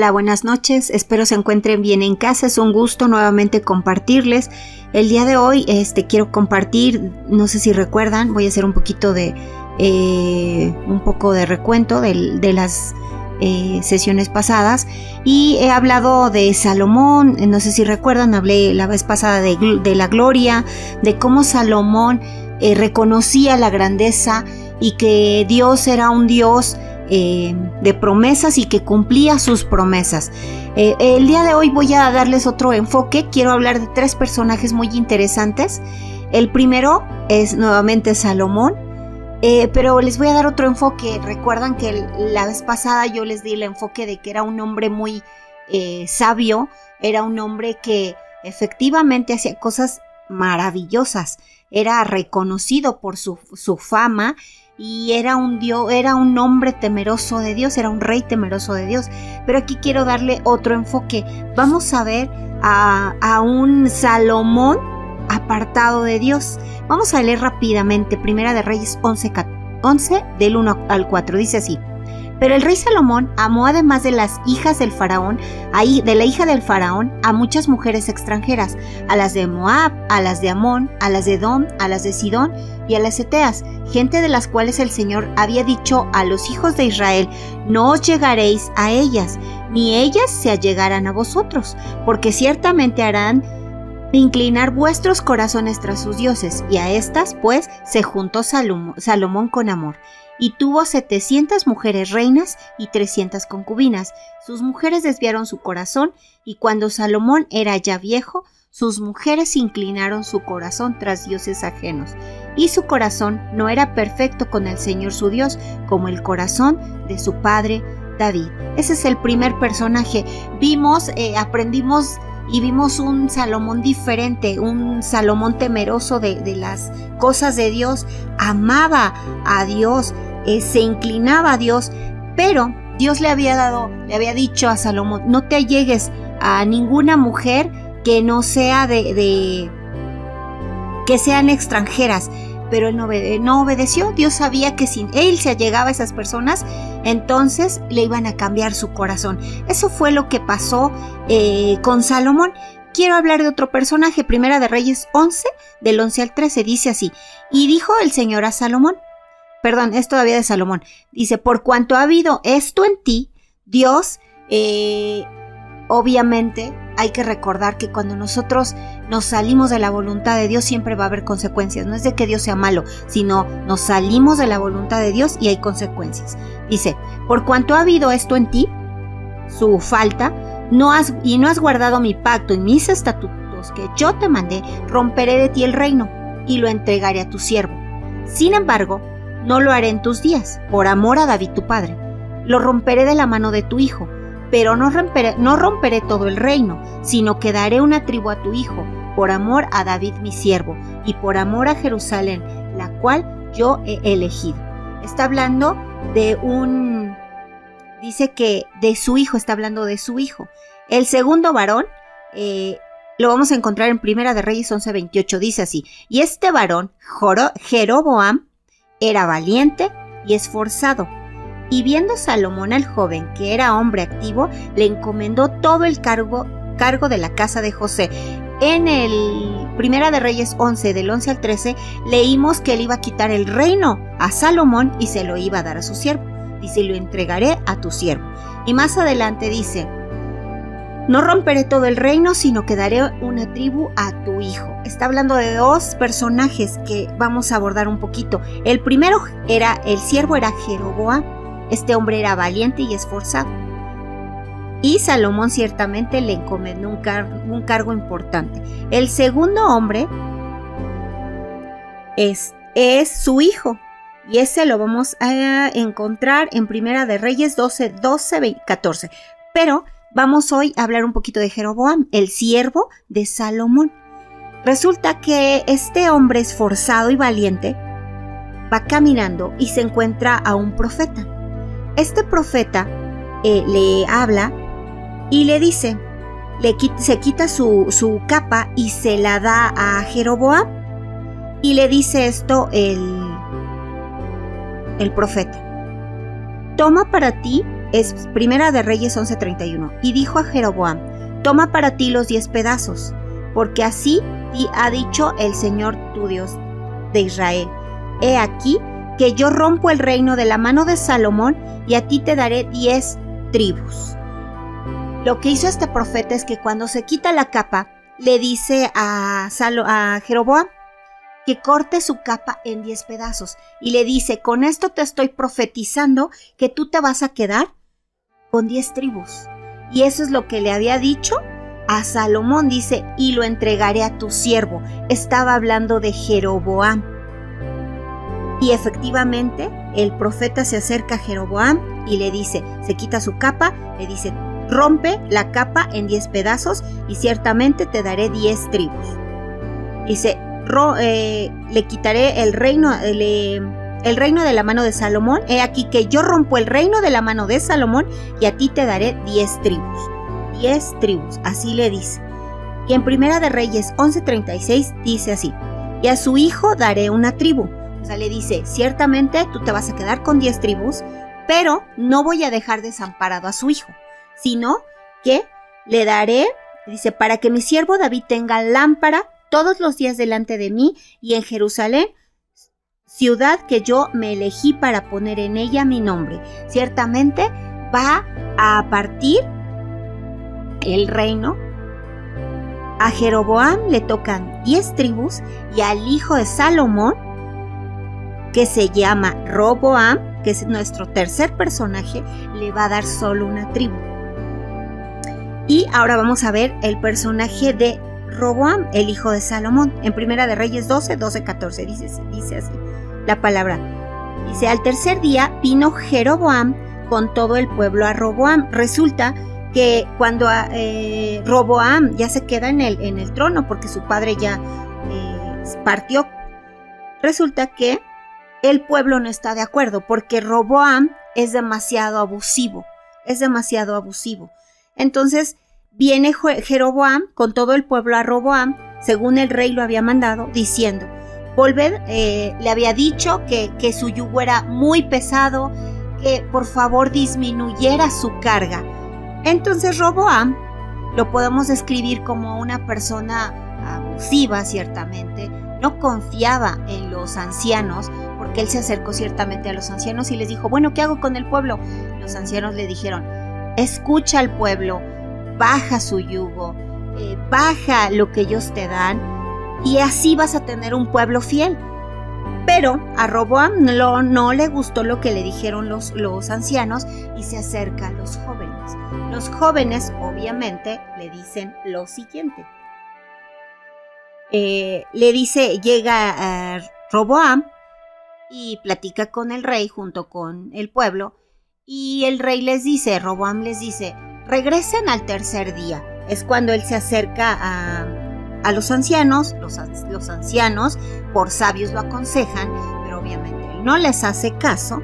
Hola, buenas noches, espero se encuentren bien en casa, es un gusto nuevamente compartirles. El día de hoy quiero compartir, no sé si recuerdan, voy a hacer un poquito de recuento de las sesiones pasadas y he hablado de Salomón. No sé si recuerdan, hablé la vez pasada de la gloria, de cómo Salomón reconocía la grandeza y que Dios era un Dios de promesas y que cumplía sus promesas. El día de hoy voy a darles otro enfoque. Quiero hablar de 3 personajes muy interesantes. El primero es nuevamente Salomón, pero les voy a dar otro enfoque. Recuerdan que la vez pasada yo les di el enfoque de que era un hombre muy sabio, era un hombre que efectivamente hacía cosas maravillosas, era reconocido por su fama y era un hombre temeroso de Dios, era un rey temeroso de Dios. Pero aquí quiero darle otro enfoque. Vamos a ver a un Salomón apartado de Dios. Vamos a leer rápidamente Primera de Reyes 11 del 1 al 4. Dice así: pero el rey Salomón amó, además de las hijas del faraón, de la hija del faraón, a muchas mujeres extranjeras, a las de Moab, a las de Amón, a las de Edom, a las de Sidón y a las heteas, gente de las cuales el Señor había dicho a los hijos de Israel: no os llegaréis a ellas, ni ellas se allegarán a vosotros, porque ciertamente harán inclinar vuestros corazones tras sus dioses. Y a estas pues se juntó Salomón con amor, y tuvo 700 mujeres reinas y 300 concubinas. Sus mujeres desviaron su corazón, y cuando Salomón era ya viejo, sus mujeres inclinaron su corazón tras dioses ajenos, y su corazón no era perfecto con el Señor su Dios, como el corazón de su padre David. Ese es el primer personaje. Aprendimos y vimos un Salomón diferente, un Salomón temeroso de las cosas de Dios, amaba a Dios, se inclinaba a Dios, pero Dios le había dicho a Salomón: no te allegues a ninguna mujer que no sea que sean extranjeras. Pero él no obedeció. Dios sabía que si él se allegaba a esas personas, entonces le iban a cambiar su corazón. Eso fue lo que pasó con Salomón. Quiero hablar de otro personaje. Primera de Reyes 11, del 11 al 13, dice así: y dijo el Señor a Salomón, es todavía de Salomón, dice: por cuanto ha habido esto en ti, Dios, obviamente hay que recordar que cuando nosotros nos salimos de la voluntad de Dios siempre va a haber consecuencias. No es de que Dios sea malo, sino nos salimos de la voluntad de Dios y hay consecuencias. Dice: por cuanto ha habido esto en ti, su falta, no has guardado mi pacto y mis estatutos que yo te mandé, romperé de ti el reino y lo entregaré a tu siervo. Sin embargo, no lo haré en tus días, por amor a David tu padre. Lo romperé de la mano de tu hijo, pero no romperé todo el reino, sino que daré una tribu a tu hijo, por amor a David mi siervo, y por amor a Jerusalén, la cual yo he elegido. Está hablando dice que de su hijo, está hablando de su hijo. El segundo varón, lo vamos a encontrar en Primera de Reyes 11:28, dice así: y este varón, Jeroboam, era valiente y esforzado. Y viendo Salomón al joven, que era hombre activo, le encomendó todo el cargo de la casa de José. En el Primera de Reyes 11, del 11 al 13, leímos que él iba a quitar el reino a Salomón y se lo iba a dar a su siervo. Dice: lo entregaré a tu siervo. Y más adelante dice: no romperé todo el reino, sino que daré una tribu a tu hijo. Está hablando de 2 personajes que vamos a abordar un poquito. El primero el siervo era Jeroboam. Este hombre era valiente y esforzado. Y Salomón ciertamente le encomendó un cargo importante. El segundo hombre es su hijo. Y ese lo vamos a encontrar en Primera de Reyes 12, 14. Pero vamos hoy a hablar un poquito de Jeroboam, el siervo de Salomón. Resulta que este hombre esforzado y valiente va caminando y se encuentra a un profeta. Este profeta le habla y le dice, se quita su capa y se la da a Jeroboam, y le dice esto el profeta: toma para ti Es Primera de Reyes 11:31. Y dijo a Jeroboam: toma para ti los 10 pedazos, porque así ha dicho el Señor tu Dios de Israel. He aquí que yo rompo el reino de la mano de Salomón y a ti te daré 10 tribus. Lo que hizo este profeta es que cuando se quita la capa, le dice a Jeroboam que corte su capa en 10 pedazos. Y le dice: con esto te estoy profetizando que tú te vas a quedar con 10 tribus. Y eso es lo que le había dicho a Salomón. Dice: y lo entregaré a tu siervo. Estaba hablando de Jeroboam. Y efectivamente, el profeta se acerca a Jeroboam y le dice, se quita su capa, le dice: rompe la capa en 10 pedazos y ciertamente te daré 10 tribus. Dice: le quitaré el reino de la mano de Salomón. He aquí que yo rompo el reino de la mano de Salomón y a ti te daré 10 tribus. 10 tribus, así le dice. Y en Primera de Reyes 11:36 dice así: y a su hijo daré una tribu. O sea, le dice: ciertamente tú te vas a quedar con 10 tribus, pero no voy a dejar desamparado a su hijo, sino que le daré, dice, para que mi siervo David tenga lámpara todos los días delante de mí y en Jerusalén, ciudad que yo me elegí para poner en ella mi nombre. Ciertamente va a partir el reino. A Jeroboam le tocan 10 tribus y al hijo de Salomón, que se llama Roboam, que es nuestro tercer personaje, le va a dar solo una tribu. Y ahora vamos a ver el personaje de Roboam, el hijo de Salomón. En Primera de Reyes 14 dice así la palabra. Dice: al tercer día vino Jeroboam con todo el pueblo a Roboam. Resulta que cuando Roboam ya se queda en el trono porque su padre ya partió, resulta que el pueblo no está de acuerdo porque Roboam es demasiado abusivo. Entonces viene Jeroboam con todo el pueblo a Roboam, según el rey lo había mandado, diciendo: volved, le había dicho que su yugo era muy pesado, que por favor disminuyera su carga. Entonces Roboam lo podemos describir como una persona abusiva, ciertamente. No confiaba en los ancianos, porque él se acercó ciertamente a los ancianos y les dijo: bueno, ¿qué hago con el pueblo? Los ancianos le dijeron: escucha al pueblo, baja su yugo, baja lo que ellos te dan y así vas a tener un pueblo fiel. Pero a Roboam no le gustó lo que le dijeron los ancianos y se acerca a los jóvenes. Los jóvenes obviamente le dicen lo siguiente. Llega Roboam y platica con el rey junto con el pueblo y el rey Roboam les dice: regresen al tercer día. Es cuando él se acerca a los ancianos. Los ancianos por sabios lo aconsejan, pero obviamente él no les hace caso.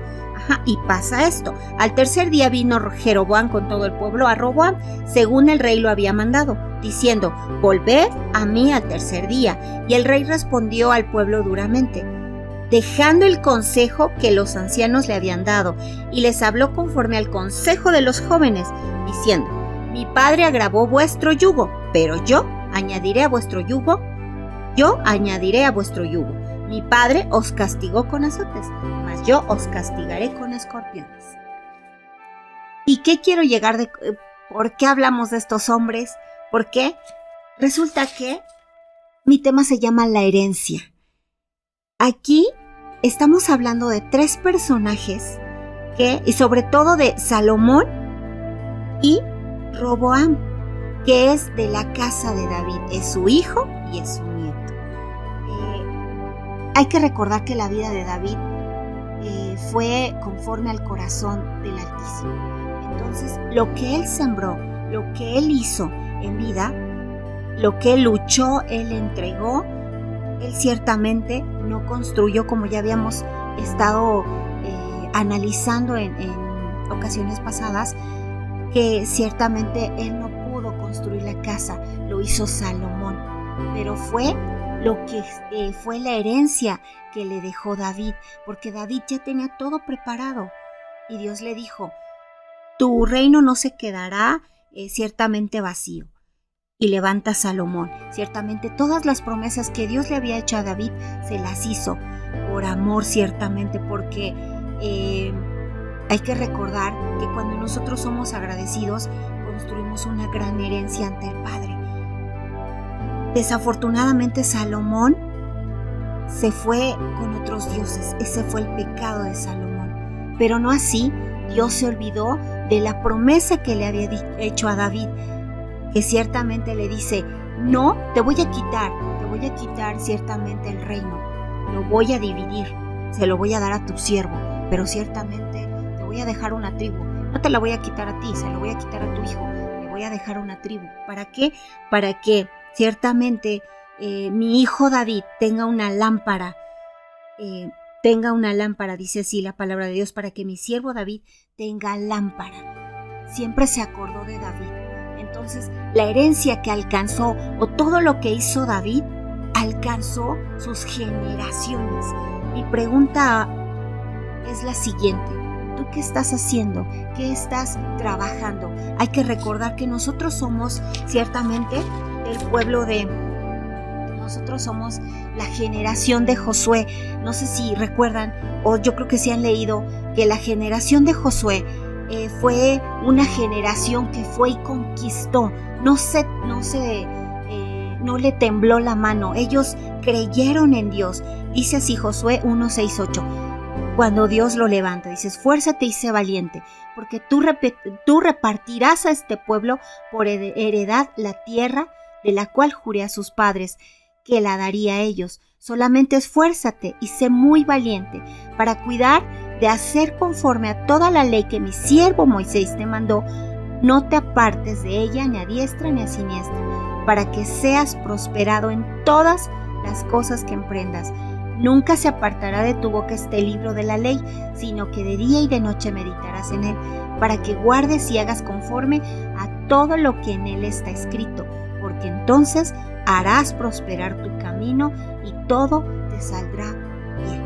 Y pasa esto: al tercer día vino Jeroboam con todo el pueblo a Roboam, según el rey lo había mandado, diciendo: volved a mí al tercer día. Y el rey respondió al pueblo duramente, dejando el consejo que los ancianos le habían dado, y les habló conforme al consejo de los jóvenes, diciendo: mi padre agravó vuestro yugo, pero yo añadiré a vuestro yugo. Mi padre os castigó con azotes, mas yo os castigaré con escorpiones. ¿Y qué quiero llegar por qué hablamos de estos hombres? Porque resulta que mi tema se llama la herencia. Aquí estamos hablando de 3 personajes y sobre todo de Salomón y Roboam, que es de la casa de David, es su hijo y es su nieto. Hay que recordar que la vida de David fue conforme al corazón del Altísimo. Entonces, lo que él sembró, lo que él hizo en vida, lo que él luchó, él entregó, él ciertamente no construyó, como ya habíamos estado analizando en ocasiones pasadas, que ciertamente él no pudo construir la casa, lo hizo Salomón, pero fue lo que fue la herencia que le dejó David, porque David ya tenía todo preparado y Dios le dijo: tu reino no se quedará ciertamente vacío. Y levanta a Salomón. Ciertamente todas las promesas que Dios le había hecho a David se las hizo por amor, ciertamente, porque hay que recordar que cuando nosotros somos agradecidos, construimos una gran herencia ante el Padre. Desafortunadamente Salomón se fue con otros dioses. Ese fue el pecado de Salomón. Pero no así, Dios se olvidó de la promesa que le había hecho a David, que ciertamente le dice: no, te voy a quitar ciertamente el reino, lo voy a dividir, se lo voy a dar a tu siervo, pero ciertamente te voy a dejar una tribu, no te la voy a quitar a ti, se lo voy a quitar a tu hijo, le voy a dejar una tribu. ¿Para qué? Para que ciertamente mi hijo David tenga una lámpara, dice así la palabra de Dios, para que mi siervo David tenga lámpara. Siempre se acordó de David. Entonces, la herencia que alcanzó, o todo lo que hizo David, alcanzó sus generaciones. Mi pregunta es la siguiente: ¿tú qué estás haciendo? ¿Qué estás trabajando? Hay que recordar que nosotros somos ciertamente el pueblo de... Nosotros somos la generación de Josué. No sé si recuerdan, o yo creo que sí han leído, que la generación de Josué fue una generación que fue y conquistó. No le tembló la mano. Ellos creyeron en Dios. Dice así Josué 1:6-8. Cuando Dios lo levanta, dice: esfuérzate y sé valiente, porque tú repartirás a este pueblo por heredad la tierra de la cual juré a sus padres que la daría a ellos. Solamente esfuérzate y sé muy valiente para cuidar de hacer conforme a toda la ley que mi siervo Moisés te mandó. No te apartes de ella ni a diestra ni a siniestra, para que seas prosperado en todas las cosas que emprendas. Nunca se apartará de tu boca este libro de la ley, sino que de día y de noche meditarás en él, para que guardes y hagas conforme a todo lo que en él está escrito, porque entonces harás prosperar tu camino y todo te saldrá bien.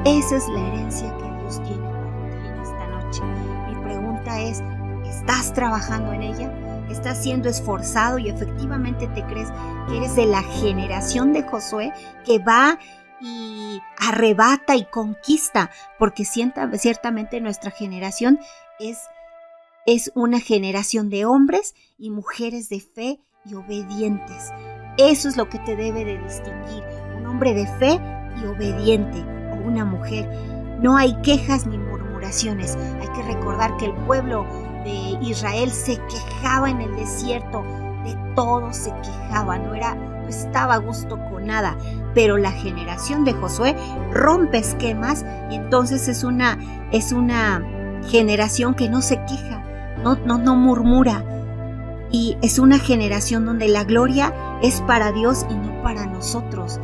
Esa es la herencia que Dios tiene para ti en esta noche. Mi pregunta es: ¿estás trabajando en ella? ¿Estás siendo esforzado y efectivamente te crees que eres de la generación de Josué, que va y arrebata y conquista? Porque ciertamente nuestra generación es una generación de hombres y mujeres de fe y obedientes. Eso es lo que te debe de distinguir: un hombre de fe y obediente, o una mujer. No hay quejas ni murmuraciones. Hay que recordar que el pueblo de Israel se quejaba en el desierto, de todo se quejaba, no estaba a gusto con nada. Pero la generación de Josué rompe esquemas, y entonces es una generación que no se queja, no murmura. Y es una generación donde la gloria es para Dios y no para nosotros.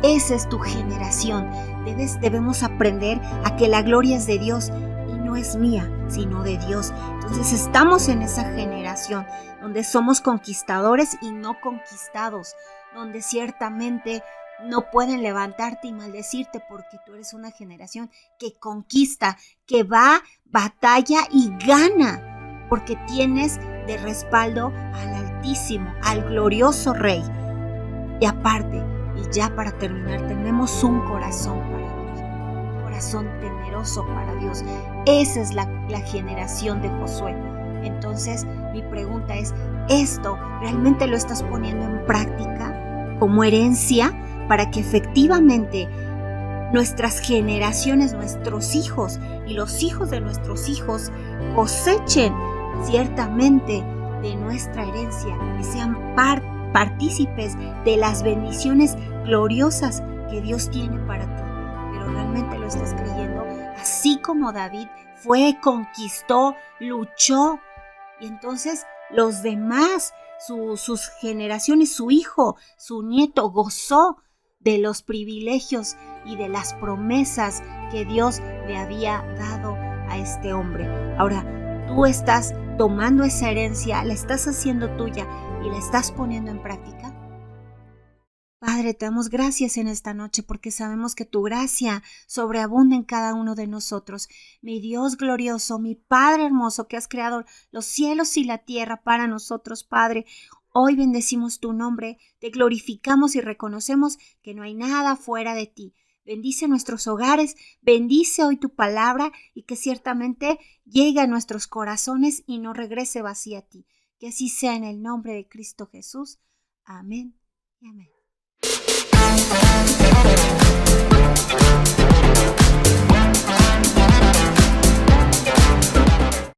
Esa es tu generación. Debemos aprender a que la gloria es de Dios y no es mía, sino de Dios. Entonces estamos en esa generación donde somos conquistadores y no conquistados, donde ciertamente no pueden levantarte y maldecirte, porque tú eres una generación que conquista, que va, batalla y gana, porque tienes de respaldo al Altísimo, al glorioso Rey. Y aparte, y ya para terminar, tenemos un corazón para Dios, un corazón temeroso para Dios. Esa es la generación de Josué. Entonces, mi pregunta es: ¿esto realmente lo estás poniendo en práctica como herencia para que efectivamente nuestras generaciones, nuestros hijos y los hijos de nuestros hijos cosechen ciertamente de nuestra herencia y sean partícipes de las bendiciones gloriosas que Dios tiene para ti? Pero realmente lo estás creyendo, así como David fue, conquistó, luchó, y entonces los demás, sus generaciones, su hijo, su nieto, gozó de los privilegios y de las promesas que Dios le había dado a este hombre. Ahora, tú estás tomando esa herencia, la estás haciendo tuya y la estás poniendo en práctica. Padre, te damos gracias en esta noche porque sabemos que tu gracia sobreabunda en cada uno de nosotros. Mi Dios glorioso, mi Padre hermoso que has creado los cielos y la tierra para nosotros, Padre. Hoy bendecimos tu nombre, te glorificamos y reconocemos que no hay nada fuera de ti. Bendice nuestros hogares, bendice hoy tu palabra y que ciertamente llegue a nuestros corazones y no regrese vacía a ti. Que así sea en el nombre de Cristo Jesús. Amén y amén.